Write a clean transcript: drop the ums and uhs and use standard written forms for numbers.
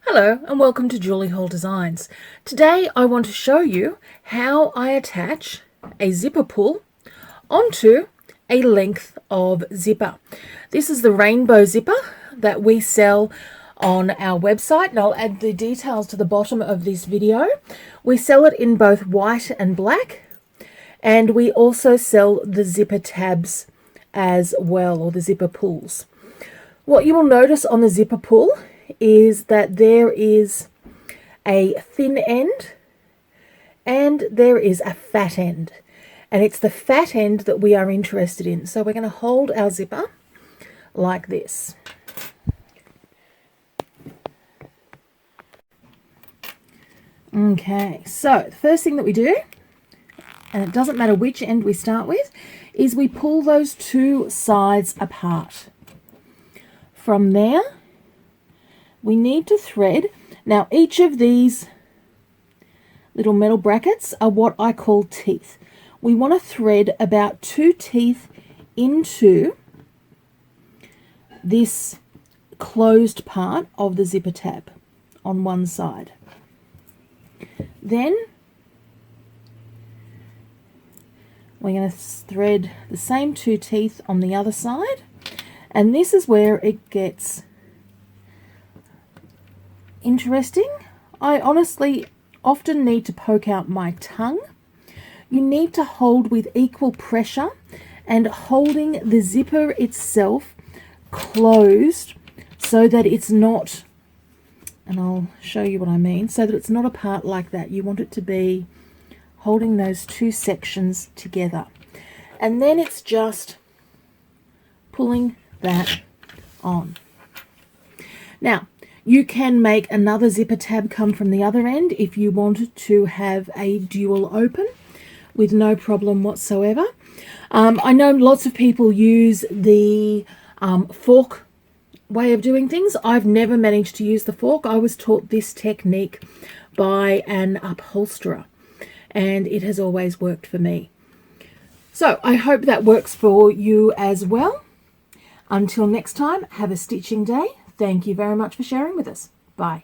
Hello and welcome to Julie Hall Designs. Today I want to show you how I attach a zipper pull onto a length of zipper. This is the rainbow zipper that we sell on our website, and I'll add the details to the bottom of this video. We sell it in both white and black, and we also sell the zipper tabs as well, or the zipper pulls. What you will notice on the zipper pull is that there is a thin end and there is a fat end, and it's the fat end that we are interested in. So we're going to hold our zipper like this. Okay, so the first thing that we do, and it doesn't matter which end we start with, is we pull those two sides apart. From there, we need to thread. Now, each of these little metal brackets are what I call teeth. We want to thread about 2 teeth into this closed part of the zipper tab on one side. Then we're going to thread the same 2 teeth on the other side, and this is where it gets interesting. I honestly often need to poke out my tongue. You need to hold with equal pressure and holding the zipper itself closed so that it's not, and I'll show you what I mean, so that it's not apart like that. You want it to be holding those 2 sections together. And then it's just pulling that on. Now, you can make another zipper tab come from the other end if you wanted to have a dual open with no problem whatsoever. I know lots of people use the fork way of doing things. I've never managed to use the fork. I was taught this technique by an upholsterer, and it has always worked for me. So I hope that works for you as well. Until next time, have a stitching day. Thank you very much for sharing with us. Bye.